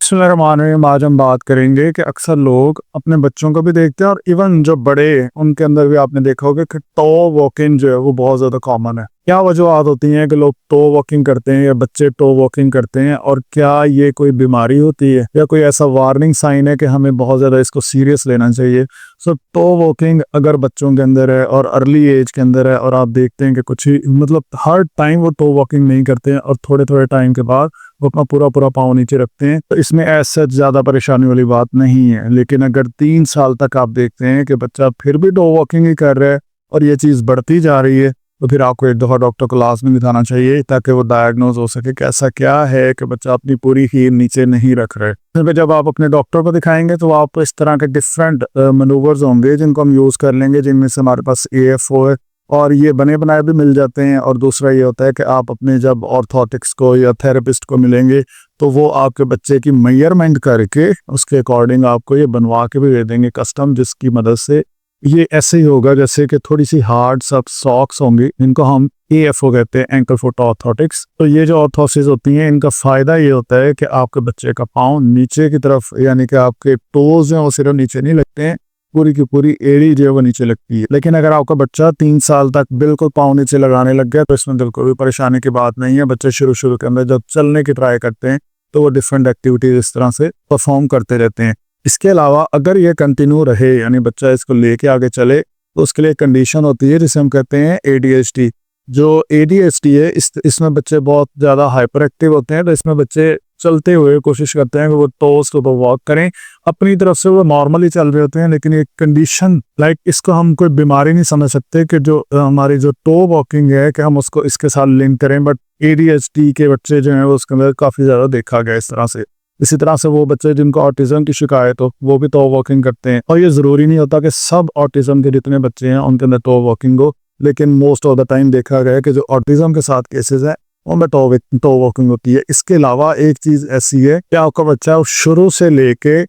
बिस्मिल्लाहिर्रहमानिर्रहीम। आज हम बात करेंगे कि अक्सर लोग अपने बच्चों को भी देखते हैं और इवन जो बड़े हैं उनके अंदर भी आपने देखा होगा कि टो वॉकिंग जो है वो बहुत ज़्यादा कॉमन है। क्या वजूहत होती हैं कि लोग टो वॉकिंग करते हैं या बच्चे टो वॉकिंग करते हैं, और क्या ये कोई बीमारी होती है या कोई ऐसा वार्निंग साइन है कि हमें बहुत ज़्यादा इसको सीरियस लेना चाहिए। सो टो वॉकिंग अगर बच्चों के अंदर है और अर्ली एज के अंदर है और आप देखते हैं कि कुछ ही मतलब हर टाइम वो टो वॉकिंग नहीं करते हैं और थोड़े थोड़े टाइम के बाद वो अपना पूरा पूरा पाँव नीचे रखते हैं, तो इसमें ऐसा ज़्यादा परेशानी वाली बात नहीं है। लेकिन अगर 3 साल तक आप देखते हैं कि बच्चा फिर भी टो वॉकिंग ही कर रहा है और ये चीज़ बढ़ती जा रही है, तो फिर आपको एक दफ़ा डॉक्टर को लाजमी दिखाना चाहिए ताकि वो डायग्नोज हो सके कि ऐसा क्या है कि बच्चा अपनी पूरी हील नीचे नहीं रख रहे। फिर जब आप अपने डॉक्टर को दिखाएंगे तो आपको इस तरह के डिफरेंट मनूवर्स होंगे जिनको हम यूज़ कर लेंगे, जिनमें से हमारे पास AFO है और ये बने बनाए भी मिल जाते हैं। और दूसरा ये होता है कि आप अपने जब ऑर्थोटिक्स को या थेरेपिस्ट को मिलेंगे तो वो आपके बच्चे की मेजरमेंट करके उसके अकॉर्डिंग आपको ये बनवा के भी दे देंगे कस्टम, जिसकी मदद से ये ऐसे ही होगा जैसे कि थोड़ी सी हार्ड सब सॉक्स होंगी, इनको हम AFO कहते हैं, एंकल फुट ऑर्थोटिक्स। तो ये जो ऑर्थोसिस होती हैं इनका फ़ायदा ये होता है कि आपके बच्चे का पाँव नीचे की तरफ, यानी कि आपके टोज हैं वो सिर्फ नीचे नहीं लगते हैं, पूरी की पूरी एड़ी जो है वो नीचे लगती है। लेकिन अगर आपका बच्चा 3 साल तक बिल्कुल पाँव नीचे लगाने लग गया तो इसमें बिल्कुल भी परेशानी की बात नहीं है। बच्चे शुरू के अंदर जब चलने की ट्राई करते हैं तो वो डिफरेंट एक्टिविटीज इस तरह से परफॉर्म करते रहते हैं। इसके अलावा अगर ये कंटिन्यू रहे, यानी बच्चा इसको लेके आगे चले, तो उसके लिए कंडीशन होती है जिसे हम कहते हैं ADHD। जो ADHD है इसमें बच्चे बहुत ज़्यादा हाइपर एक्टिव होते हैं। तो इसमें बच्चे चलते हुए कोशिश करते हैं कि वो टोस को वॉक करें, अपनी तरफ से वो नॉर्मली चल रहे होते हैं, लेकिन एक कंडीशन इसको हम कोई बीमारी नहीं समझ सकते कि जो हमारी जो टो वॉकिंग है कि हम उसको इसके साथ लिंक करें। बट ADHD के बच्चे जो हैं वो उसके अंदर काफ़ी ज़्यादा देखा गया इस तरह से। इसी तरह से वो बच्चे जिनको ऑटिज्म की शिकायत हो वो भी टो वॉकिंग करते हैं। और ये ज़रूरी नहीं होता कि सब ऑटिज्म के जितने बच्चे हैं उनके अंदर टो वॉकिंग हो, लेकिन मोस्ट ऑफ द टाइम देखा गया है कि जो ऑटिज्म के साथ केसेस हैं उनमें टो वॉकिंग होती है। इसके अलावा एक चीज़ ऐसी है कि आपका बच्चा शुरू से लेके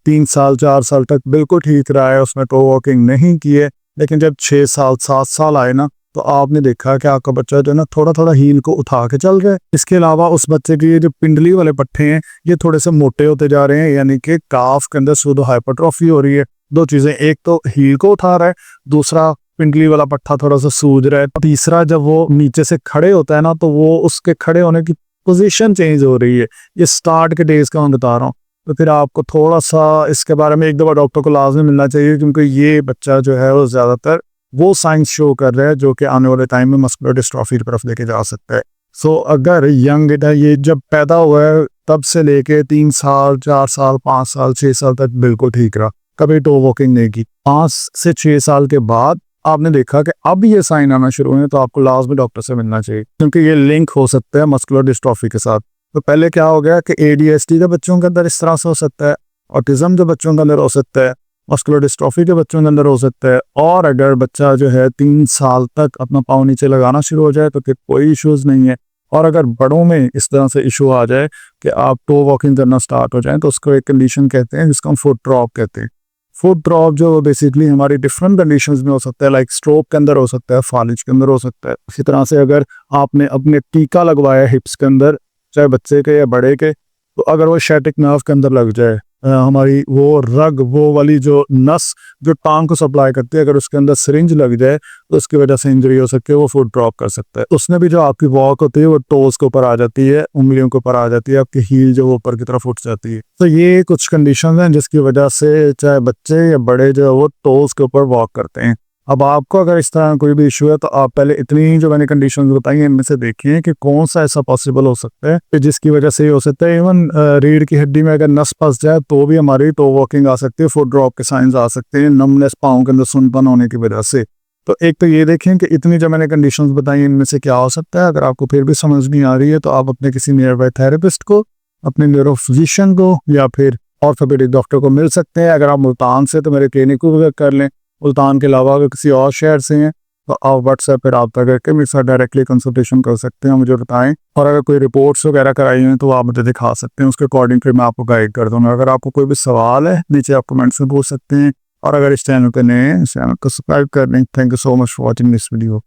3 साल 4 साल तक बिल्कुल ठीक रहा है, उसमें टो वॉकिंग नहीं की है, लेकिन जब 6 साल 7 साल आए ना तो आपने देखा कि आपका बच्चा जो है ना थोड़ा थोड़ा हील को उठा के चल रहा है। इसके अलावा उस बच्चे की जो पिंडली वाले पट्टे हैं ये थोड़े से मोटे होते जा रहे हैं, यानी कि काफ के अंदर सूडो हाइपरट्रॉफी हो रही है। 2 चीज़ें, एक तो हील को उठा रहा है, दूसरा पिंडली वाला पट्टा थोड़ा सा सूज रहा है, तीसरा जब वो नीचे से खड़े होता है ना तो वो उसके खड़े होने की पोजीशन चेंज हो रही है। ये स्टार्ट के डेज का मैं बता रहा हूँ। तो फिर आपको थोड़ा सा इसके बारे में एक दफ़ा डॉक्टर को लाजमी मिलना चाहिए, क्योंकि ये बच्चा जो है वो ज़्यादातर वो साइंस शो कर रहा है जो कि आने वाले टाइम में मस्कुलर डिस्ट्रॉफी की तरफ लेके जा सकता है। सो अगर यंग ये जब पैदा हुआ है तब से लेके 3 साल 4 साल 5 साल 6 साल तक बिल्कुल ठीक रहा, कभी टो वॉकिंग नहीं की। 5 से 6 साल के बाद आपने देखा कि अब ये साइन आना शुरू हुए, तो आपको लाजमी डॉक्टर से मिलना चाहिए, क्योंकि ये लिंक हो सकता है मस्कुलर डिस्ट्रॉफी के साथ। तो पहले क्या हो गया कि ADHD के बच्चों के अंदर इस तरह से हो सकता है, ऑटिज्म के बच्चों के अंदर हो सकता है, मस्कुलर डिस्ट्रॉफी के बच्चों के अंदर हो सकता है। और अगर बच्चा जो है 3 साल तक अपना पाँव नीचे लगाना शुरू हो जाए तो फिर कोई इश्यूज नहीं है। और अगर बड़ों में इस तरह से इशू आ जाए कि आप टो वॉकिंग करना स्टार्ट हो जाए तो उसको एक कंडीशन कहते हैं जिसको हम फुट ड्रॉप कहते हैं। फुट ड्रॉप जो बेसिकली हमारी डिफरेंट कंडीशंस में हो सकता है, लाइक स्ट्रोक के अंदर हो सकता है, फालिज के अंदर हो सकता है। इसी तरह से अगर आपने अपने टीका लगवाया हिप्स के अंदर, चाहे बच्चे के या बड़े के, तो अगर वो शैटिक नर्व के अंदर लग जाए, हमारी वो रग वो वाली जो नस जो टांग को सप्लाई करती है, अगर उसके अंदर सिरिंज लग जाए तो उसकी वजह से इंजरी हो सकती है, वो फुट ड्रॉप कर सकता है। उसमें भी जो आपकी वॉक होती है वो टोज के ऊपर आ जाती है, उंगलियों के ऊपर आ जाती है, आपकी हील जो ऊपर की तरफ उठ जाती है। तो ये कुछ कंडीशन हैं जिसकी वजह से चाहे बच्चे या बड़े जो है वो टोज के ऊपर वॉक करते हैं। अब आपको अगर इस तरह कोई भी इशू है तो आप पहले इतनी जो मैंने कंडीशंस बताई हैं इनमें से देखिए कि कौन सा ऐसा पॉसिबल हो सकता है कि जिसकी वजह से ये हो सकता है। इवन रीढ़ की हड्डी में अगर नस फंस जाए तो भी हमारी टो वॉकिंग आ सकती है, फुट ड्रॉप के साइंस आ सकते हैं, नमनेस पाँव के अंदर सुनपन होने की वजह से। तो एक तो ये देखें कि इतनी जो मैंने कंडीशंस बताई इनमें से क्या हो सकता है। अगर आपको फिर भी समझ नहीं आ रही है तो आप अपने किसी नियर बाय थेरेपिस्ट को, अपने न्यूरो फिजिशियन को या फिर ऑर्थोपेडिक डॉक्टर को मिल सकते हैं। अगर आप मुल्तान से तो मेरे क्लिनिक को विजिट कर लें। मुल्तान के अलावा अगर किसी और शहर से हैं तो आप व्हाट्सएप पर रब्ता करके मेरे साथ डायरेक्टली कंसल्टेशन कर सकते हैं, मुझे बताएं। और अगर कोई रिपोर्ट्स वगैरह कराई हैं तो आप मुझे दिखा सकते हैं, उसके अकॉर्डिंग फिर मैं आपको गाइड कर दूँगा। अगर आपको कोई भी सवाल है नीचे आप कमेंट्स में पूछ सकते हैं, और अगर इस चैनल पर नए हैं इस चैनल को सब्सक्राइब कर लें। Thank you so much for watching this video.